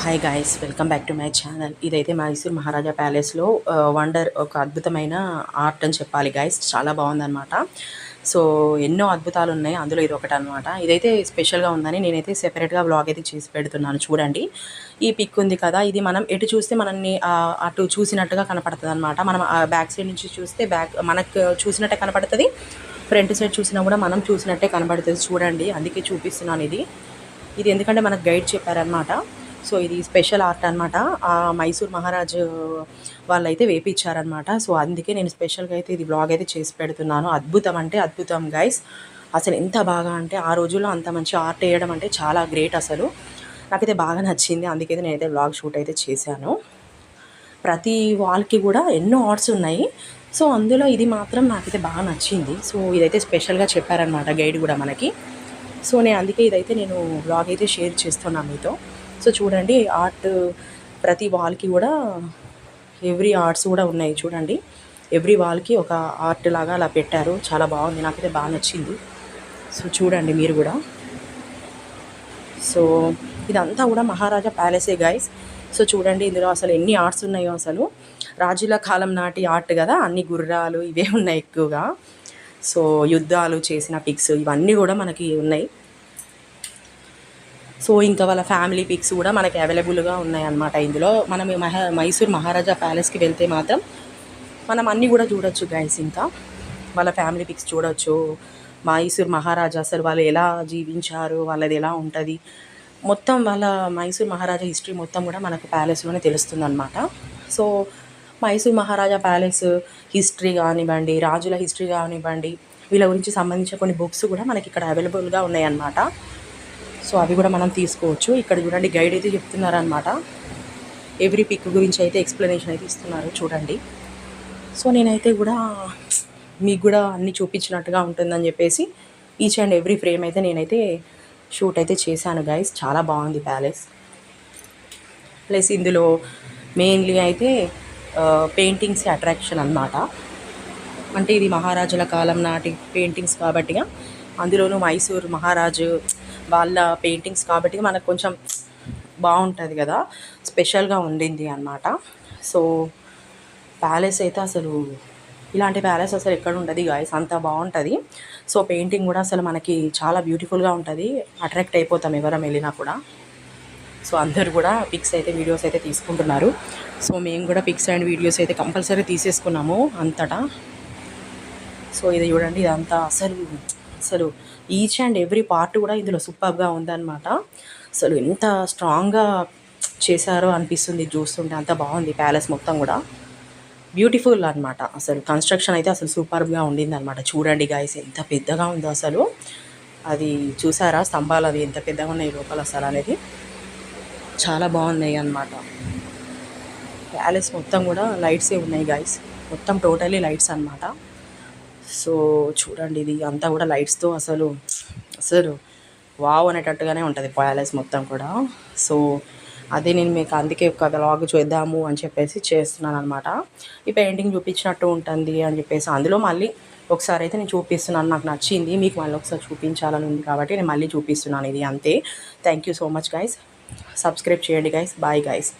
Hi guys, welcome back to my channel. ఇదైతే మైసూర్ మహారాజా ప్యాలెస్లో wonder, ఒక అద్భుతమైన ఆర్ట్ అని చెప్పాలి గైస్. చాలా బాగుందన్నమాట. సో ఎన్నో అద్భుతాలు ఉన్నాయి, అందులో ఇది ఒకటి అనమాట. ఇదైతే స్పెషల్గా ఉందని నేనైతే సెపరేట్గా వ్లాగ్ అయితే చేసి పెడుతున్నాను. చూడండి, ఈ పిక్ ఉంది కదా, ఇది మనం ఎటు చూస్తే మనల్ని అటు చూసినట్టుగా కనపడుతుంది అనమాట. మనం బ్యాక్ సైడ్ నుంచి చూస్తే మనకు చూసినట్టే కనపడుతుంది, ఫ్రంట్ సైడ్ చూసినా కూడా మనం చూసినట్టే కనపడుతుంది. చూడండి, అందుకే చూపిస్తున్నాను ఇది. ఎందుకంటే మనకు గైడ్ చెప్పారనమాట. సో ఇది స్పెషల్ ఆర్ట్ అనమాట. మైసూర్ మహారాజు వాళ్ళు అయితే వేపించారనమాట. సో అందుకే నేను స్పెషల్గా అయితే ఇది బ్లాగ్ అయితే చేసి పెడుతున్నాను. అద్భుతం అంటే అద్భుతం గైస్. అసలు ఎంత బాగా అంటే ఆ రోజుల్లో అంత మంచి ఆర్ట్ వేయడం అంటే చాలా గ్రేట్. అసలు నాకైతే బాగా నచ్చింది, అందుకైతే నేనైతే బ్లాగ్ షూట్ అయితే చేశాను. ప్రతి వాల్కి కూడా ఎన్నో ఆర్ట్స్ ఉన్నాయి. సో అందులో ఇది మాత్రం నాకైతే బాగా నచ్చింది. సో ఇదైతే స్పెషల్గా చెప్పారనమాట గైడ్ కూడా మనకి. సో అందుకే ఇదైతే నేను బ్లాగ్ అయితే షేర్ చేస్తున్నాను మీతో. సో చూడండి, ఆర్ట్ ప్రతి వాల్కి కూడా ఎవ్రీ ఆర్ట్స్ కూడా ఉన్నాయి. చూడండి, ఎవ్రీ వాల్కి ఒక ఆర్ట్ లాగా అలా పెట్టారు. చాలా బాగుంది, నాకైతే బాగా నచ్చింది. సో చూడండి మీరు కూడా. సో ఇదంతా కూడా మహారాజా ప్యాలెసే గైస్. సో చూడండి, ఇందులో అసలు ఎన్ని ఆర్ట్స్ ఉన్నాయో. అసలు రాజుల కాలం నాటి ఆర్ట్ కదా, అన్ని గుర్రాలు ఇవే ఉన్నాయి ఎక్కువగా. సో యుద్ధాలు చేసిన పిక్స్ ఇవన్నీ కూడా మనకి ఉన్నాయి. సో ఇంకా వాళ్ళ ఫ్యామిలీ పిక్స్ కూడా మనకి అవైలబుల్గా ఉన్నాయన్నమాట. ఇందులో మనం మైసూర్ మహారాజా ప్యాలెస్కి వెళ్తే మాత్రం మనం అన్నీ కూడా చూడొచ్చు గైస్. ఇంకా వాళ్ళ ఫ్యామిలీ పిక్స్ చూడొచ్చు. మైసూర్ మహారాజా అసలు వాళ్ళు ఎలా జీవించారు, వాళ్ళది ఎలా ఉంటుంది, మొత్తం వాళ్ళ మైసూర్ మహారాజా హిస్టరీ మొత్తం కూడా మనకు ప్యాలెస్లోనే తెలుస్తుందన్నమాట. సో మైసూర్ మహారాజా ప్యాలెస్ హిస్టరీ కానివ్వండి, రాజుల హిస్టరీ కానివ్వండి, వీళ్ళ గురించి సంబంధించిన కొన్ని బుక్స్ కూడా మనకి ఇక్కడ అవైలబుల్గా ఉన్నాయన్నమాట. సో అవి కూడా మనం తీసుకోవచ్చు. ఇక్కడ చూడండి, గైడ్ అయితే చెప్తున్నారనమాట. ఎవ్రీ పిక్ గురించి అయితే ఎక్స్ప్లెనేషన్ అయితే ఇస్తున్నారు. చూడండి, సో నేనైతే కూడా మీకు కూడా అన్నీ చూపించినట్టుగా ఉంటుందని చెప్పేసి ఈచ్ అండ్ ఎవ్రీ ఫ్రేమ్ అయితే నేనైతే షూట్ అయితే చేశాను గైస్. చాలా బాగుంది ప్యాలెస్. ప్లస్ ఇందులో మెయిన్లీ అయితే పెయింటింగ్స్ అట్రాక్షన్ అనమాట. అంటే ఇది మహారాజుల కాలం నాటి పెయింటింగ్స్ కాబట్టిగా, అందులోనూ మైసూర్ మహారాజు వాళ్ళ పెయింటింగ్స్ కాబట్టి మనకు కొంచెం బాగుంటుంది కదా, స్పెషల్గా ఉండింది అన్నమాట. సో ప్యాలెస్ అయితే అసలు ఇలాంటి ప్యాలెస్ అసలు ఎక్కడ ఉండదు గాయస్, అంత బాగుంటుంది. సో పెయింటింగ్ కూడా అసలు మనకి చాలా బ్యూటిఫుల్గా ఉంటుంది, అట్రాక్ట్ అయిపోతాం ఎవరం వెళ్ళినా కూడా. సో అందరు కూడా పిక్స్ అయితే వీడియోస్ అయితే తీసుకుంటున్నారు. సో మేము కూడా పిక్స్ అండ్ వీడియోస్ అయితే కంపల్సరీ తీసేసుకున్నాము అంతటా. సో ఇది చూడండి, ఇదంతా అసలు అసలు ఈచ్ అండ్ ఎవ్రీ పార్ట్ కూడా ఇందులో సూపర్గా ఉందన్నమాట. అసలు ఎంత స్ట్రాంగ్గా చేశారో అనిపిస్తుంది చూస్తుంటే, అంత బాగుంది ప్యాలెస్ మొత్తం కూడా బ్యూటిఫుల్ అనమాట. అసలు కన్స్ట్రక్షన్ అయితే అసలు సూపర్గా ఉండింది అనమాట. చూడండి గాయస్, ఎంత పెద్దగా ఉందో అసలు. అది చూసారా, స్తంభాలు అవి ఎంత పెద్దగా ఉన్నాయి లోపల అసలు అనేది. చాలా బాగున్నాయి అన్నమాట. ప్యాలెస్ మొత్తం కూడా లైట్సే ఉన్నాయి గాయస్, మొత్తం టోటలీ లైట్స్ అనమాట. సో చూడండి, ఇది అంతా కూడా లైట్స్తో అసలు అసలు వావ్ అనేటట్టుగానే ఉంటుంది ప్యాలెస్ మొత్తం కూడా. సో అదే నేను మీకు అందుకే ఒక వ్లాగ్ చేద్దాము అని చెప్పేసి చేస్తున్నాను అనమాట. ఈ పెయింటింగ్ చూపించినట్టు ఉంటుంది అని చెప్పేసి అందులో మళ్ళీ ఒకసారి అయితే నేను చూపిస్తున్నాను. నాకు నచ్చింది, మీకు మళ్ళీ ఒకసారి చూపించాలని ఉంది కాబట్టి నేను మళ్ళీ చూపిస్తున్నాను. ఇది అంతే. Thank you so much guys. Subscribe చేయండి గైస్. Bye guys.